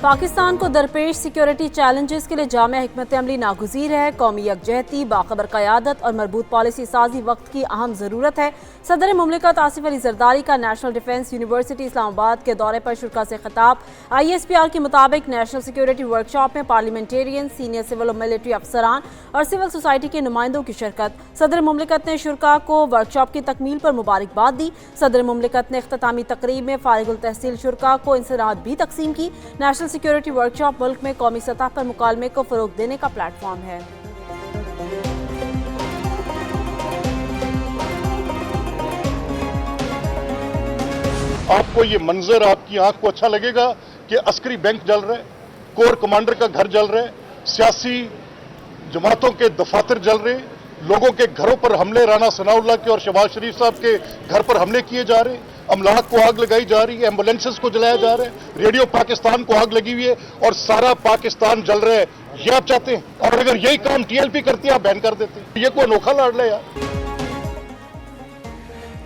پاکستان کو درپیش security challenges کے لیے جامع حکمت عملی ناگزیر ہے۔ قومی یکجہتی، باخبر قیادت اور مربوط پالیسی سازی وقت کی اہم ضرورت ہے۔ صدر مملکت آصف علی زرداری کا نیشنل ڈیفنس یونیورسٹی اسلام آباد کے دورے پر شرکاء سے خطاب۔ ISPR کے مطابق نیشنل سیکیورٹی ورکشاپ میں پارلیمنٹیرین، سینئر سول و ملٹری افسران اور سول سوسائٹی کے نمائندوں کی شرکت۔ صدر مملکت نے شرکاء کو ورکشاپ کی تکمیل پر مبارکباد دی۔ صدر مملکت نے اختتامی تقریب میں فارغ التحصیل شرکاء کو انسداد بھی تقسیم کی۔ نیشنل سیکیورٹی ورکشاپ ملک میں قومی سطح پر مکالمے کو فروغ دینے کا پلیٹ فارم ہے۔ آپ کو یہ منظر آپ کی آنکھ کو اچھا لگے گا کہ عسکری بینک جل رہے، کور کمانڈر کا گھر جل رہے، سیاسی جماعتوں کے دفاتر جل رہے، لوگوں کے گھروں پر حملے، رانا ثناء اللہ کے اور شہباز شریف صاحب کے گھر پر حملے کیے جا رہے، املاک کو آگ لگائی جا رہی ہے، ایمبولینسز کو جلایا جا رہا ہے، ریڈیو پاکستان کو آگ لگی ہوئی ہے اور سارا پاکستان جل رہا ہے۔ یہ آپ چاہتے ہیں؟ اور اگر یہی کام TLP کرتی ہے آپ بین کر دیتے ہیں۔ یہ کوئی انوکھا لاڈ لے یار۔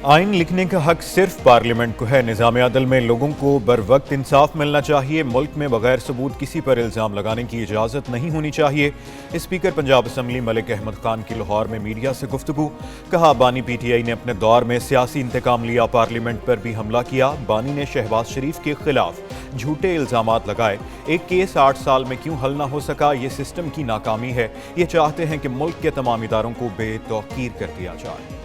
آئین لکھنے کا حق صرف پارلیمنٹ کو ہے۔ نظام عدل میں لوگوں کو بر وقت انصاف ملنا چاہیے۔ ملک میں بغیر ثبوت کسی پر الزام لگانے کی اجازت نہیں ہونی چاہیے۔ اسپیکر پنجاب اسمبلی ملک احمد خان کی لاہور میں میڈیا سے گفتگو۔ کہا بانی PTI نے اپنے دور میں سیاسی انتقام لیا، پارلیمنٹ پر بھی حملہ کیا۔ بانی نے شہباز شریف کے خلاف جھوٹے الزامات لگائے۔ ایک کیس 8 سال میں کیوں حل نہ ہو سکا؟ یہ سسٹم کی ناکامی ہے۔ یہ چاہتے ہیں کہ ملک کے تمام اداروں کو بے توقیر کر دیا جائے۔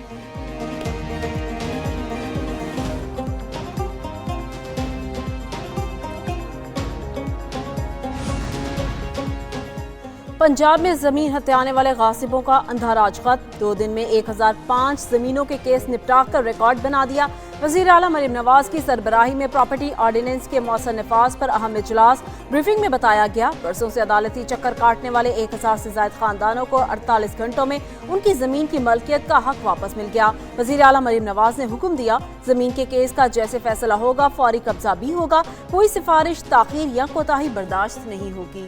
پنجاب میں زمین ہتھیانے والے غاصبوں کا اندھا راج خط۔ 2 دن میں 1005 زمینوں کے کیس نپٹا کر ریکارڈ بنا دیا۔ وزیر اعلیٰ مریم نواز کی سربراہی میں پراپرٹی آرڈیننس کے مؤثر نفاذ پر اہم اجلاس۔ بریفنگ میں بتایا گیا برسوں سے عدالتی چکر کاٹنے والے 1000 سے زائد خاندانوں کو 48 گھنٹوں میں ان کی زمین کی ملکیت کا حق واپس مل گیا۔ وزیر اعلیٰ مریم نواز نے حکم دیا زمین کے کیس کا جیسے فیصلہ ہوگا فوری قبضہ بھی ہوگا، کوئی سفارش، تاخیر یا کوتاہی برداشت نہیں ہوگی۔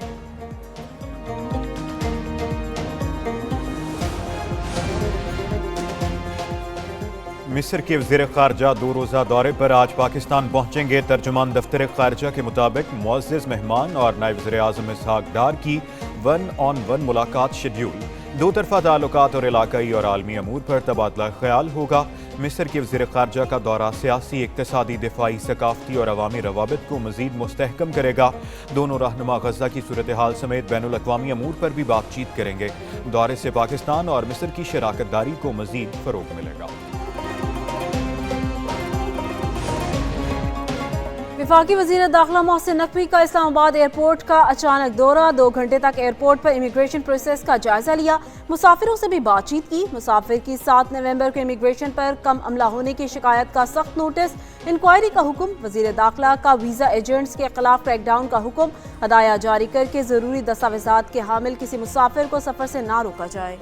مصر کے وزیر خارجہ 2 روزہ دورے پر آج پاکستان پہنچیں گے۔ ترجمان دفتر خارجہ کے مطابق معزز مہمان اور نائب وزیر اعظم اسحاق ڈار کی 1 on 1 ملاقات شیڈیول۔ 2 طرفہ تعلقات اور علاقائی اور عالمی امور پر تبادلہ خیال ہوگا۔ مصر کے وزیر خارجہ کا دورہ سیاسی، اقتصادی، دفاعی، ثقافتی اور عوامی روابط کو مزید مستحکم کرے گا۔ دونوں رہنما غزہ کی صورتحال سمیت بین الاقوامی امور پر بھی بات چیت کریں گے۔ دورے سے پاکستان اور مصر کی شراکت داری کو مزید فروغ ملے گا۔ وفاقی وزیر داخلہ محسن نقوی کا اسلام آباد ایئرپورٹ کا اچانک دورہ۔ 2 گھنٹے تک ایئرپورٹ پر امیگریشن پروسیس کا جائزہ لیا، مسافروں سے بھی بات چیت کی۔ مسافر کی 7 نومبر کو امیگریشن پر کم عملہ ہونے کی شکایت کا سخت نوٹس، انکوائری کا حکم۔ وزیر داخلہ کا ویزا ایجنٹس کے خلاف کریک ڈاؤن کا حکم، ہدایات جاری کر کے ضروری دستاویزات کے حامل کسی مسافر کو سفر سے نہ روکا جائے۔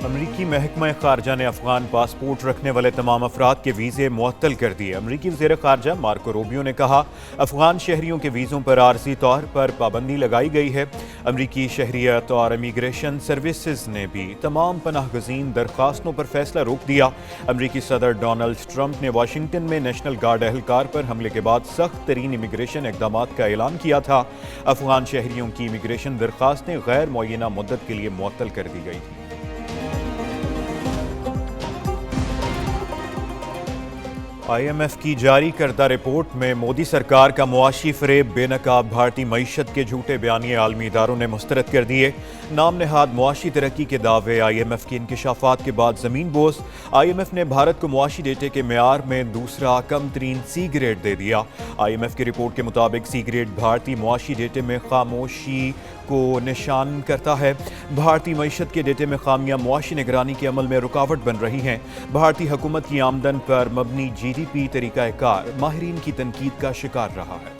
امریکی محکمہ خارجہ نے افغان پاسپورٹ رکھنے والے تمام افراد کے ویزے معطل کر دیے۔ امریکی وزیر خارجہ مارکو روبیو نے کہا افغان شہریوں کے ویزوں پر عارضی طور پر پابندی لگائی گئی ہے۔ امریکی شہریت اور امیگریشن سروسز نے بھی تمام پناہ گزین درخواستوں پر فیصلہ روک دیا۔ امریکی صدر ڈونلڈ ٹرمپ نے واشنگٹن میں نیشنل گارڈ اہلکار پر حملے کے بعد سخت ترین امیگریشن اقدامات کا اعلان کیا تھا۔ افغان شہریوں کی امیگریشن درخواستیں غیر معینہ مدت کے لیے معطل کر دی گئی تھیں۔ IMF کی جاری کردہ رپورٹ میں مودی سرکار کا معاشی فریب، بے نقاب بھارتی معیشت کے جھوٹے بیانیے عالمی اداروں نے مسترد کر دیے۔ نام نہاد معاشی ترقی کے دعوے IMF کے انکشافات کے بعد زمین بوس۔ IMF نے بھارت کو معاشی ڈیٹے کے معیار میں دوسرا کم ترین C گریڈ دے دیا۔ IMF کی رپورٹ کے مطابق C گریڈ بھارتی معاشی ڈیٹے میں خاموشی کو نشان کرتا ہے۔ بھارتی معیشت کے ڈیٹے میں خامیاں معاشی نگرانی کے عمل میں رکاوٹ بن رہی ہیں۔ بھارتی حکومت کی آمدن پر مبنی GDP طریقہ کار ماہرین کی تنقید کا شکار رہا ہے۔